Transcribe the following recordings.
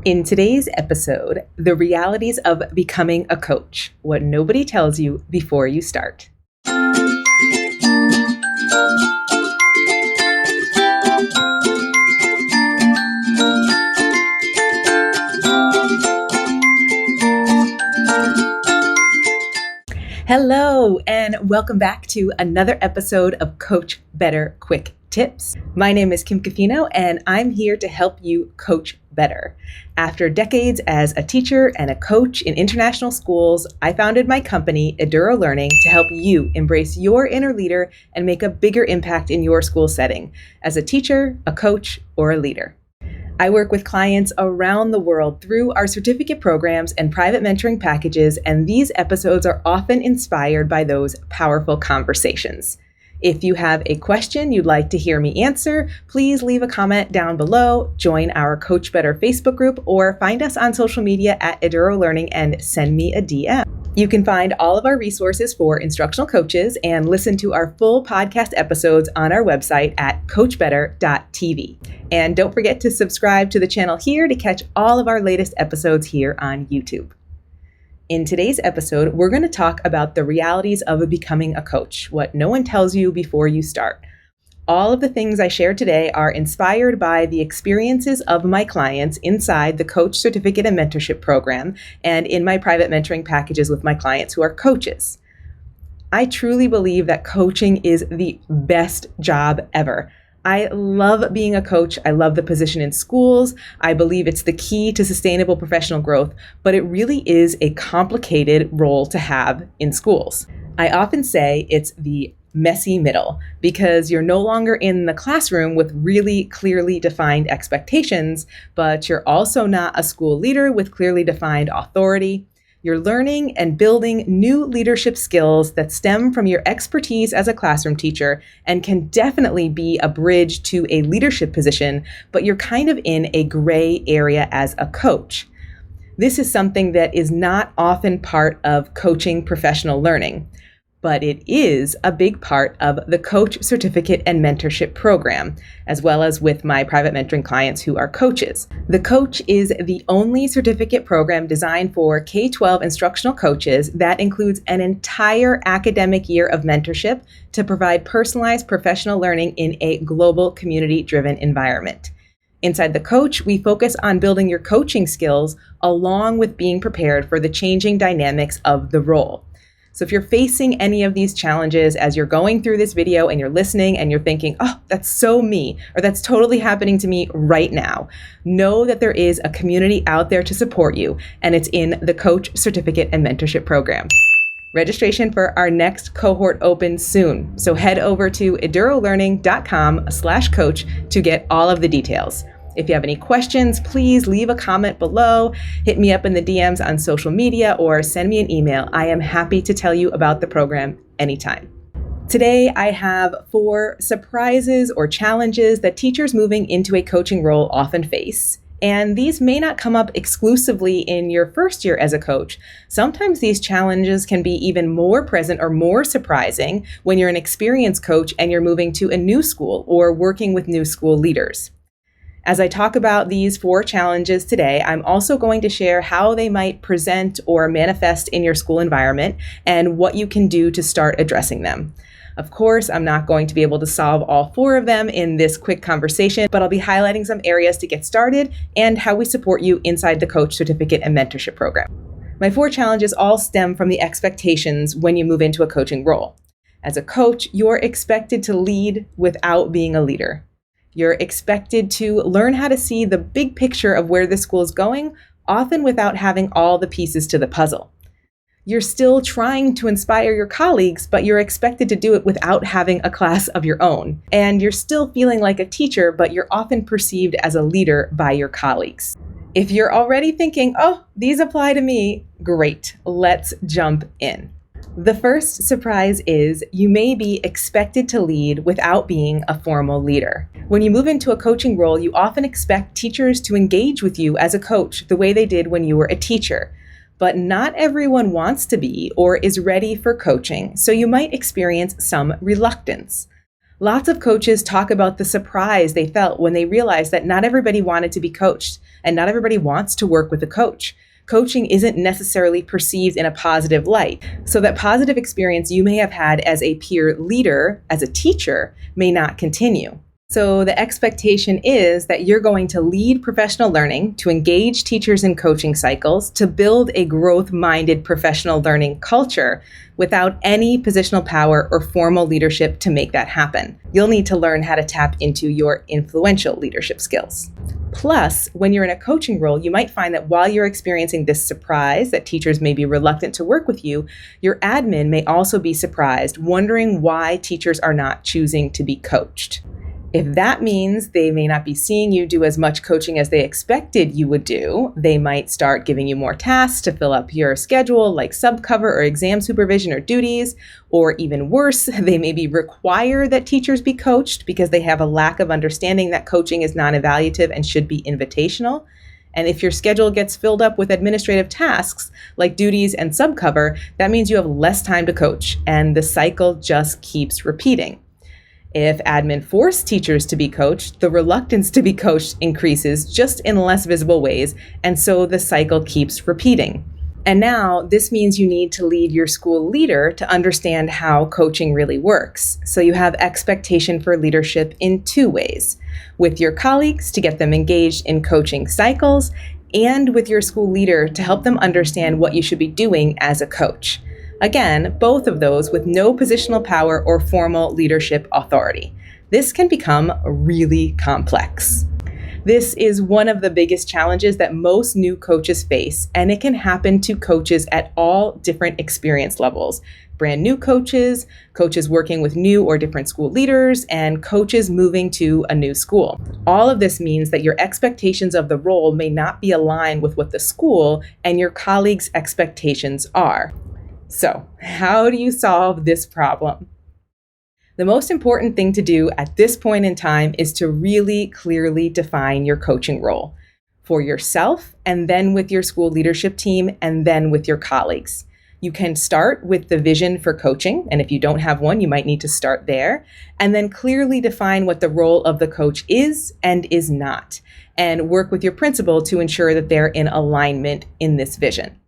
In today's episode, the realities of becoming a coach, what nobody tells you before you start. Hello, and welcome back to another episode of Coach Better Quick Tips. My name is Kim Cafino, and I'm here to help you coach better. After decades as a teacher and a coach in international schools, I founded my company, Eduro Learning, to help you embrace your inner leader and make a bigger impact in your school setting as a teacher, a coach, or a leader. I work with clients around the world through our certificate programs and private mentoring packages, and these episodes are often inspired by those powerful conversations. If you have a question you'd like to hear me answer, please leave a comment down below, join our Coach Better Facebook group, or find us on social media at Eduro Learning and send me a DM. You can find all of our resources for instructional coaches and listen to our full podcast episodes on our website at coachbetter.tv. And don't forget to subscribe to the channel here to catch all of our latest episodes here on YouTube. In today's episode, we're going to talk about the realities of becoming a coach, what no one tells you before you start. All of the things I share today are inspired by the experiences of my clients inside the Coach Certificate and Mentorship Program and in my private mentoring packages with my clients who are coaches. I truly believe that coaching is the best job ever. I love being a coach. I love the position in schools. I believe it's the key to sustainable professional growth, but it really is a complicated role to have in schools. I often say it's the messy middle because you're no longer in the classroom with really clearly defined expectations, but you're also not a school leader with clearly defined authority. You're learning and building new leadership skills that stem from your expertise as a classroom teacher and can definitely be a bridge to a leadership position, but you're kind of in a gray area as a coach. This is something that is not often part of coaching professional learning, but it is a big part of the Coach Certificate and Mentorship Program, as well as with my private mentoring clients who are coaches. The Coach is the only certificate program designed for K12 instructional coaches that includes an entire academic year of mentorship to provide personalized professional learning in a global community-driven environment. Inside the Coach, we focus on building your coaching skills along with being prepared for the changing dynamics of the role. So if you're facing any of these challenges as you're going through this video and you're listening and you're thinking, oh, that's so me, or that's totally happening to me right now, know that there is a community out there to support you, and it's in the Coach Certificate and Mentorship Program. Registration for our next cohort opens soon, so head over to edurolearning.com/coach to get all of the details. If you have any questions, please leave a comment below, hit me up in the DMs on social media, or send me an email. I am happy to tell you about the program anytime. Today, I have 4 surprises or challenges that teachers moving into a coaching role often face. And these may not come up exclusively in your first year as a coach. Sometimes these challenges can be even more present or more surprising when you're an experienced coach and you're moving to a new school or working with new school leaders. As I talk about these 4 challenges today, I'm also going to share how they might present or manifest in your school environment and what you can do to start addressing them. Of course, I'm not going to be able to solve all 4 of them in this quick conversation, but I'll be highlighting some areas to get started and how we support you inside the Coach Certificate and Mentorship Program. My 4 challenges all stem from the expectations when you move into a coaching role. As a coach, you're expected to lead without being a leader. You're expected to learn how to see the big picture of where the school is going, often without having all the pieces to the puzzle. You're still trying to inspire your colleagues, but you're expected to do it without having a class of your own. And you're still feeling like a teacher, but you're often perceived as a leader by your colleagues. If you're already thinking, oh, these apply to me, great, let's jump in. The first surprise is you may be expected to lead without being a formal leader. When you move into a coaching role, you often expect teachers to engage with you as a coach the way they did when you were a teacher. But not everyone wants to be or is ready for coaching, so you might experience some reluctance. Lots of coaches talk about the surprise they felt when they realized that not everybody wanted to be coached, and not everybody wants to work with a coach. Coaching isn't necessarily perceived in a positive light. So that positive experience you may have had as a peer leader, as a teacher, may not continue. So the expectation is that you're going to lead professional learning, to engage teachers in coaching cycles, to build a growth-minded professional learning culture without any positional power or formal leadership to make that happen. You'll need to learn how to tap into your influential leadership skills. Plus, when you're in a coaching role, you might find that while you're experiencing this surprise that teachers may be reluctant to work with you, your admin may also be surprised, wondering why teachers are not choosing to be coached. If that means they may not be seeing you do as much coaching as they expected you would do, they might start giving you more tasks to fill up your schedule, like subcover or exam supervision or duties, or even worse, they maybe require that teachers be coached because they have a lack of understanding that coaching is non-evaluative and should be invitational. And if your schedule gets filled up with administrative tasks like duties and subcover, that means you have less time to coach, and the cycle just keeps repeating. If admin force teachers to be coached, the reluctance to be coached increases, just in less visible ways, and so the cycle keeps repeating. And now this means you need to lead your school leader to understand how coaching really works. So you have expectation for leadership in two ways: with your colleagues to get them engaged in coaching cycles, and with your school leader to help them understand what you should be doing as a coach. Again, both of those with no positional power or formal leadership authority. This can become really complex. This is one of the biggest challenges that most new coaches face, and it can happen to coaches at all different experience levels. Brand new coaches, coaches working with new or different school leaders, and coaches moving to a new school. All of this means that your expectations of the role may not be aligned with what the school and your colleagues' expectations are. So, how do you solve this problem? The most important thing to do at this point in time is to really clearly define your coaching role for yourself, and then with your school leadership team, and then with your colleagues. You can start with the vision for coaching, and if you don't have one, you might need to start there, and then clearly define what the role of the coach is and is not, and work with your principal to ensure that they're in alignment in this vision.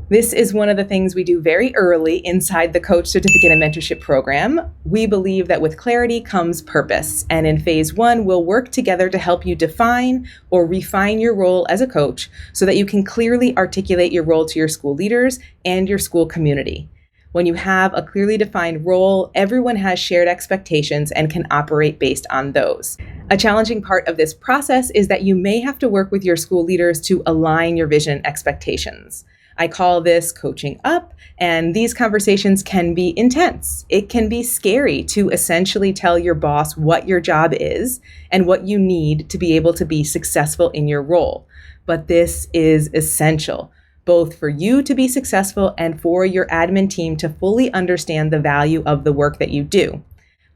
This is one of the things we do very early inside the Coach Certificate and Mentorship program. We believe that with clarity comes purpose. And in phase 1, we'll work together to help you define or refine your role as a coach so that you can clearly articulate your role to your school leaders and your school community. When you have a clearly defined role, everyone has shared expectations and can operate based on those. A challenging part of this process is that you may have to work with your school leaders to align your vision and expectations. I call this coaching up, and these conversations can be intense. It can be scary to essentially tell your boss what your job is and what you need to be able to be successful in your role. But this is essential, both for you to be successful and for your admin team to fully understand the value of the work that you do.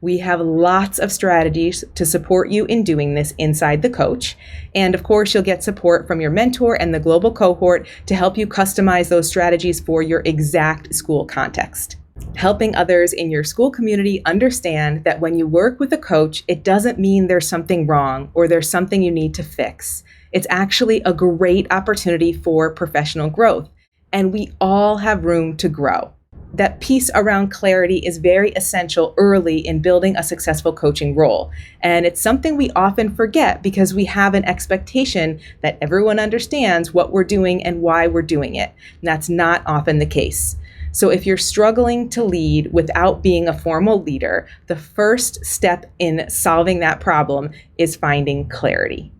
We have lots of strategies to support you in doing this inside the coach. And of course, you'll get support from your mentor and the global cohort to help you customize those strategies for your exact school context. Helping others in your school community understand that when you work with a coach, it doesn't mean there's something wrong or there's something you need to fix. It's actually a great opportunity for professional growth, and we all have room to grow. That piece around clarity is very essential early in building a successful coaching role. And it's something we often forget because we have an expectation that everyone understands what we're doing and why we're doing it. And that's not often the case. So if you're struggling to lead without being a formal leader, the first step in solving that problem is finding clarity.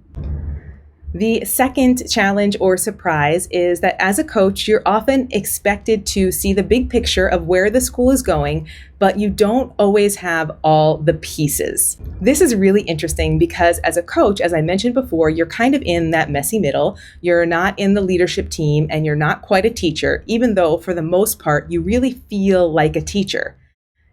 The second challenge or surprise is that as a coach, you're often expected to see the big picture of where the school is going, but you don't always have all the pieces. This is really interesting because as a coach, as I mentioned before, you're kind of in that messy middle. You're not in the leadership team and you're not quite a teacher, even though for the most part, you really feel like a teacher.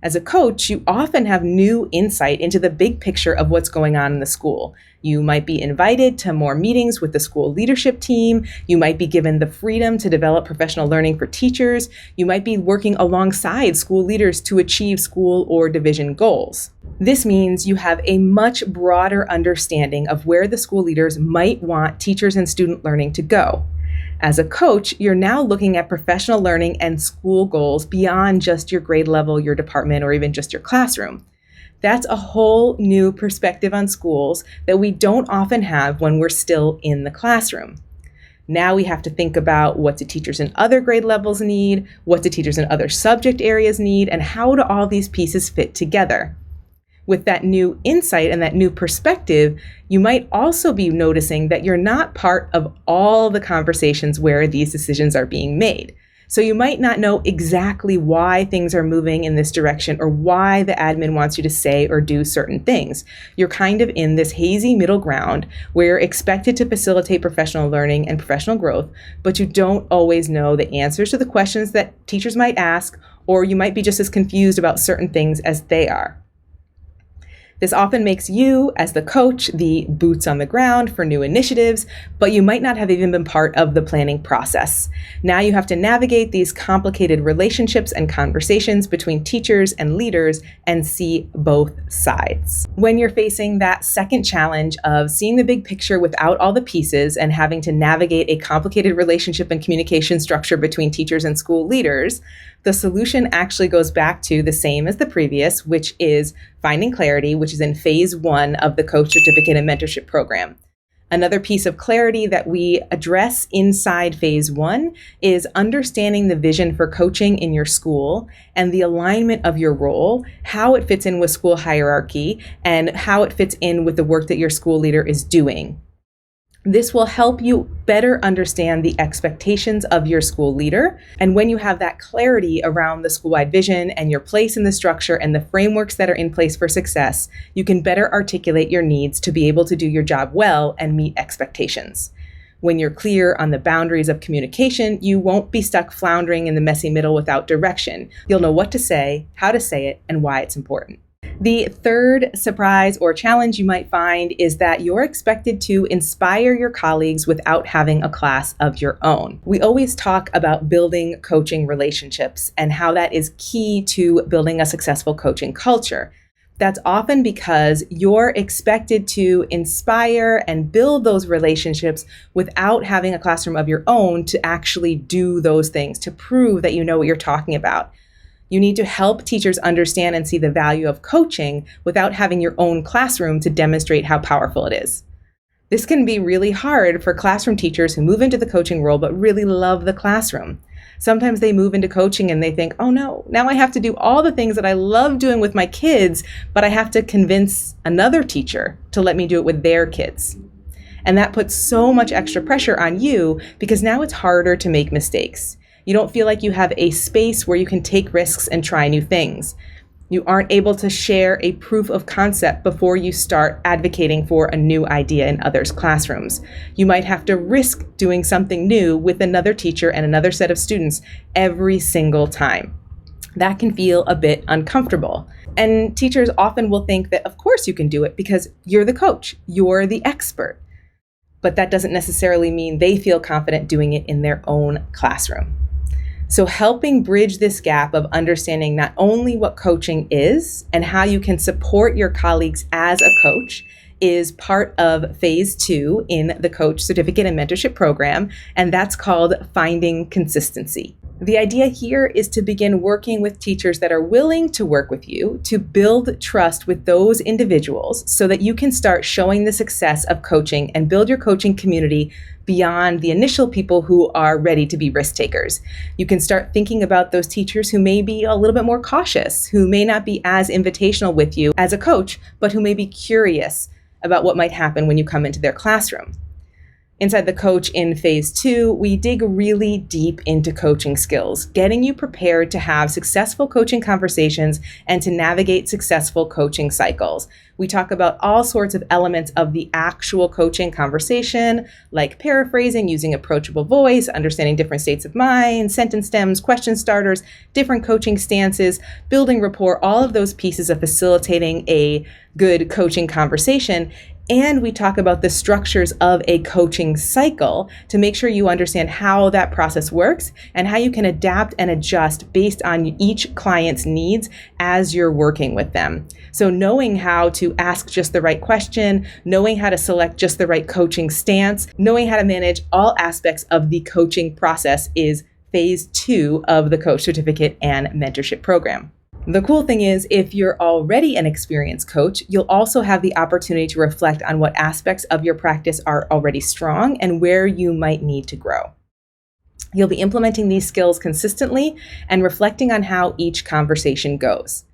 As a coach, you often have new insight into the big picture of what's going on in the school. You might be invited to more meetings with the school leadership team. You might be given the freedom to develop professional learning for teachers. You might be working alongside school leaders to achieve school or division goals. This means you have a much broader understanding of where the school leaders might want teachers and student learning to go. As a coach, you're now looking at professional learning and school goals beyond just your grade level, your department, or even just your classroom. That's a whole new perspective on schools that we don't often have when we're still in the classroom. Now we have to think about what do teachers in other grade levels need, what do teachers in other subject areas need, and how do all these pieces fit together. With that new insight and that new perspective, you might also be noticing that you're not part of all the conversations where these decisions are being made. So you might not know exactly why things are moving in this direction or why the admin wants you to say or do certain things. You're kind of in this hazy middle ground where you're expected to facilitate professional learning and professional growth, but you don't always know the answers to the questions that teachers might ask, or you might be just as confused about certain things as they are. This often makes you, as the coach, the boots on the ground for new initiatives, but you might not have even been part of the planning process. Now you have to navigate these complicated relationships and conversations between teachers and leaders and see both sides. When you're facing that second challenge of seeing the big picture without all the pieces and having to navigate a complicated relationship and communication structure between teachers and school leaders, the solution actually goes back to the same as the previous, which is finding clarity, which is in phase 1 of the Coach Certificate and Mentorship Program. Another piece of clarity that we address inside phase 1 is understanding the vision for coaching in your school and the alignment of your role, how it fits in with school hierarchy, and how it fits in with the work that your school leader is doing. This will help you better understand the expectations of your school leader. And when you have that clarity around the school-wide vision and your place in the structure and the frameworks that are in place for success, you can better articulate your needs to be able to do your job well and meet expectations. When you're clear on the boundaries of communication, you won't be stuck floundering in the messy middle without direction. You'll know what to say, how to say it, and why it's important. The third surprise or challenge you might find is that you're expected to inspire your colleagues without having a class of your own. We always talk about building coaching relationships and how that is key to building a successful coaching culture. That's often because you're expected to inspire and build those relationships without having a classroom of your own to actually do those things, to prove that you know what you're talking about. You need to help teachers understand and see the value of coaching without having your own classroom to demonstrate how powerful it is. This can be really hard for classroom teachers who move into the coaching role but really love the classroom. Sometimes they move into coaching and they think, oh no, now I have to do all the things that I love doing with my kids, but I have to convince another teacher to let me do it with their kids. And that puts so much extra pressure on you because now it's harder to make mistakes. You don't feel like you have a space where you can take risks and try new things. You aren't able to share a proof of concept before you start advocating for a new idea in others' classrooms. You might have to risk doing something new with another teacher and another set of students every single time. That can feel a bit uncomfortable. And teachers often will think that, of course, you can do it because you're the coach, you're the expert. But that doesn't necessarily mean they feel confident doing it in their own classroom. So helping bridge this gap of understanding not only what coaching is and how you can support your colleagues as a coach is part of phase 2 in the Coach Certificate and Mentorship Program, and that's called Finding Consistency. The idea here is to begin working with teachers that are willing to work with you to build trust with those individuals so that you can start showing the success of coaching and build your coaching community beyond the initial people who are ready to be risk takers. You can start thinking about those teachers who may be a little bit more cautious, who may not be as invitational with you as a coach, but who may be curious about what might happen when you come into their classroom. Inside the Coach in Phase 2, we dig really deep into coaching skills, getting you prepared to have successful coaching conversations and to navigate successful coaching cycles. We talk about all sorts of elements of the actual coaching conversation, like paraphrasing, using approachable voice, understanding different states of mind, sentence stems, question starters, different coaching stances, building rapport, all of those pieces of facilitating a good coaching conversation. And we talk about the structures of a coaching cycle to make sure you understand how that process works and how you can adapt and adjust based on each client's needs as you're working with them. So knowing how to ask just the right question, knowing how to select just the right coaching stance, knowing how to manage all aspects of the coaching process is Phase 2 of the Coach Certificate and Mentorship Program. The cool thing is, if you're already an experienced coach, you'll also have the opportunity to reflect on what aspects of your practice are already strong and where you might need to grow. You'll be implementing these skills consistently and reflecting on how each conversation goes.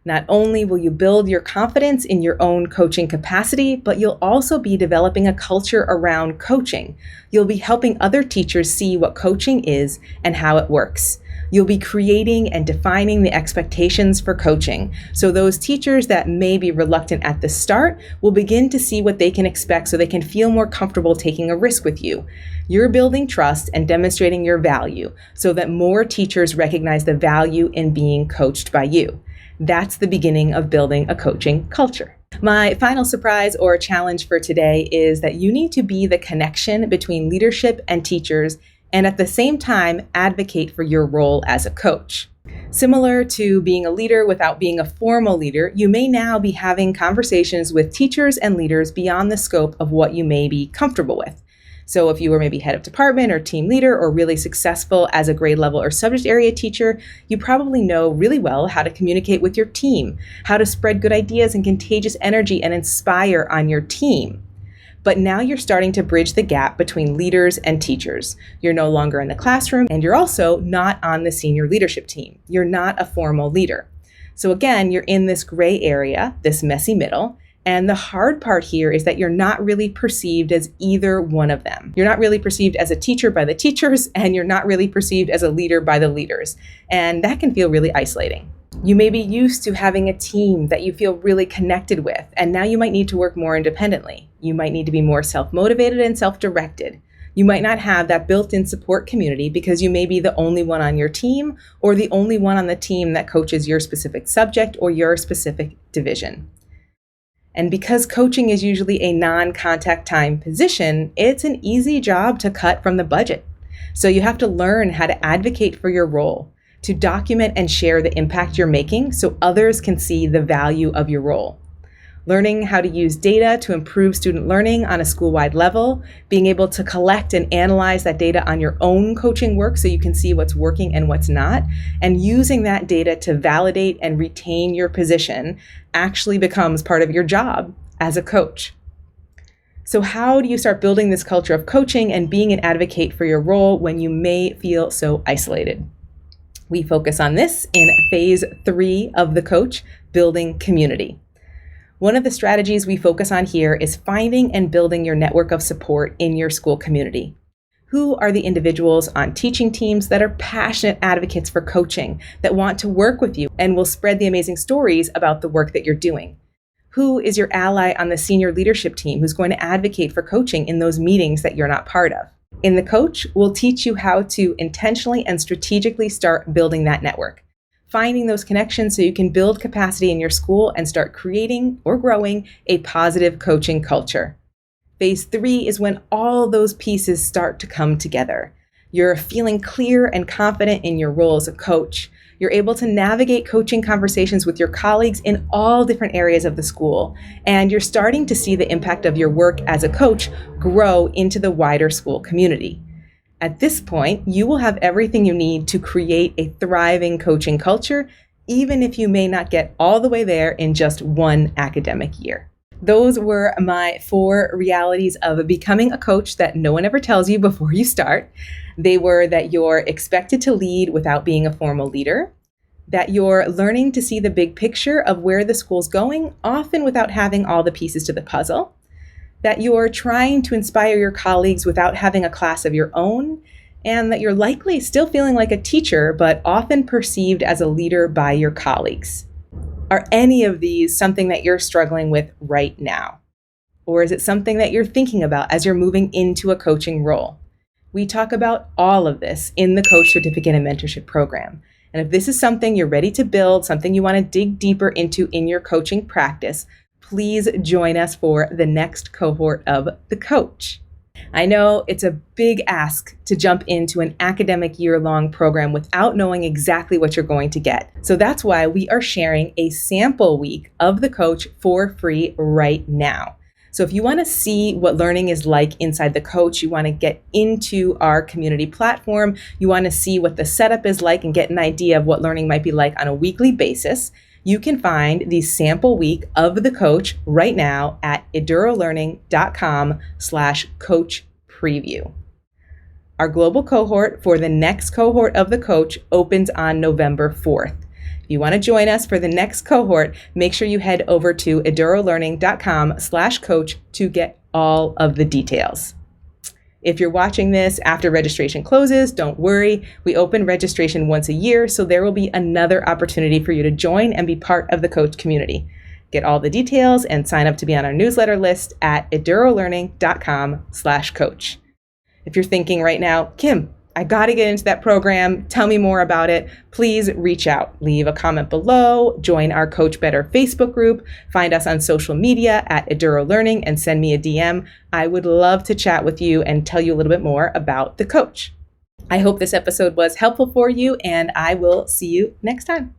Not only will you build your confidence in your own coaching capacity, but you'll also be developing a culture around coaching. You'll be helping other teachers see what coaching is and how it works. You'll be creating and defining the expectations for coaching. So those teachers that may be reluctant at the start will begin to see what they can expect so they can feel more comfortable taking a risk with you. You're building trust and demonstrating your value so that more teachers recognize the value in being coached by you. That's the beginning of building a coaching culture. My final surprise or challenge for today is that you need to be the connection between leadership and teachers and at the same time advocate for your role as a coach. Similar to being a leader without being a formal leader, you may now be having conversations with teachers and leaders beyond the scope of what you may be comfortable with. So if you were maybe head of department or team leader or really successful as a grade level or subject area teacher, you probably know really well how to communicate with your team, how to spread good ideas and contagious energy and inspire on your team. But now you're starting to bridge the gap between leaders and teachers. You're no longer in the classroom, and you're also not on the senior leadership team. You're not a formal leader. So again, you're in this gray area, this messy middle. And the hard part here is that you're not really perceived as either one of them. You're not really perceived as a teacher by the teachers, and you're not really perceived as a leader by the leaders. And that can feel really isolating. You may be used to having a team that you feel really connected with, and now you might need to work more independently. You might need to be more self-motivated and self-directed. You might not have that built-in support community because you may be the only one on your team or the only one on the team that coaches your specific subject or your specific division. And because coaching is usually a non-contact time position, it's an easy job to cut from the budget. So you have to learn how to advocate for your role, to document and share the impact you're making so others can see the value of your role. Learning how to use data to improve student learning on a school-wide level, being able to collect and analyze that data on your own coaching work so you can see what's working and what's not, and using that data to validate and retain your position actually becomes part of your job as a coach. So how do you start building this culture of coaching and being an advocate for your role when you may feel so isolated? We focus on this in Phase 3 of the Coach, Building Community. One of the strategies we focus on here is finding and building your network of support in your school community. Who are the individuals on teaching teams that are passionate advocates for coaching, that want to work with you and will spread the amazing stories about the work that you're doing? Who is your ally on the senior leadership team who's going to advocate for coaching in those meetings that you're not part of? In the Coach, we'll teach you how to intentionally and strategically start building that network, finding those connections so you can build capacity in your school and start creating or growing a positive coaching culture. Phase 3 is when all those pieces start to come together. You're feeling clear and confident in your role as a coach. You're able to navigate coaching conversations with your colleagues in all different areas of the school, and you're starting to see the impact of your work as a coach grow into the wider school community. At this point, you will have everything you need to create a thriving coaching culture, even if you may not get all the way there in just one academic year. Those were my 4 realities of becoming a coach that no one ever tells you before you start. They were that you're expected to lead without being a formal leader, that you're learning to see the big picture of where the school's going, often without having all the pieces to the puzzle, that you're trying to inspire your colleagues without having a class of your own, and that you're likely still feeling like a teacher, but often perceived as a leader by your colleagues. Are any of these something that you're struggling with right now? Or is it something that you're thinking about as you're moving into a coaching role? We talk about all of this in the Coach Certificate and Mentorship Program. And if this is something you're ready to build, something you want to dig deeper into in your coaching practice, please join us for the next cohort of The Coach. I know it's a big ask to jump into an academic year-long program without knowing exactly what you're going to get. So that's why we are sharing a sample week of The Coach for free right now. So if you want to see what learning is like inside The Coach, you want to get into our community platform, you want to see what the setup is like and get an idea of what learning might be like on a weekly basis, you can find the sample week of The Coach right now at edurolearning.com/coach-preview. Our global cohort for the next cohort of The Coach opens on November 4th. If you want to join us for the next cohort, make sure you head over to edurolearning.com/coach to get all of the details. If you're watching this after registration closes, don't worry. We open registration once a year, so there will be another opportunity for you to join and be part of the Coach community. Get all the details and sign up to be on our newsletter list at edurolearning.com/coach. If you're thinking right now, Kim, I got to get into that program. Tell me more about it. Please reach out. Leave a comment below. Join our Coach Better Facebook group. Find us on social media at Eduro Learning and send me a DM. I would love to chat with you and tell you a little bit more about The Coach. I hope this episode was helpful for you, and I will see you next time.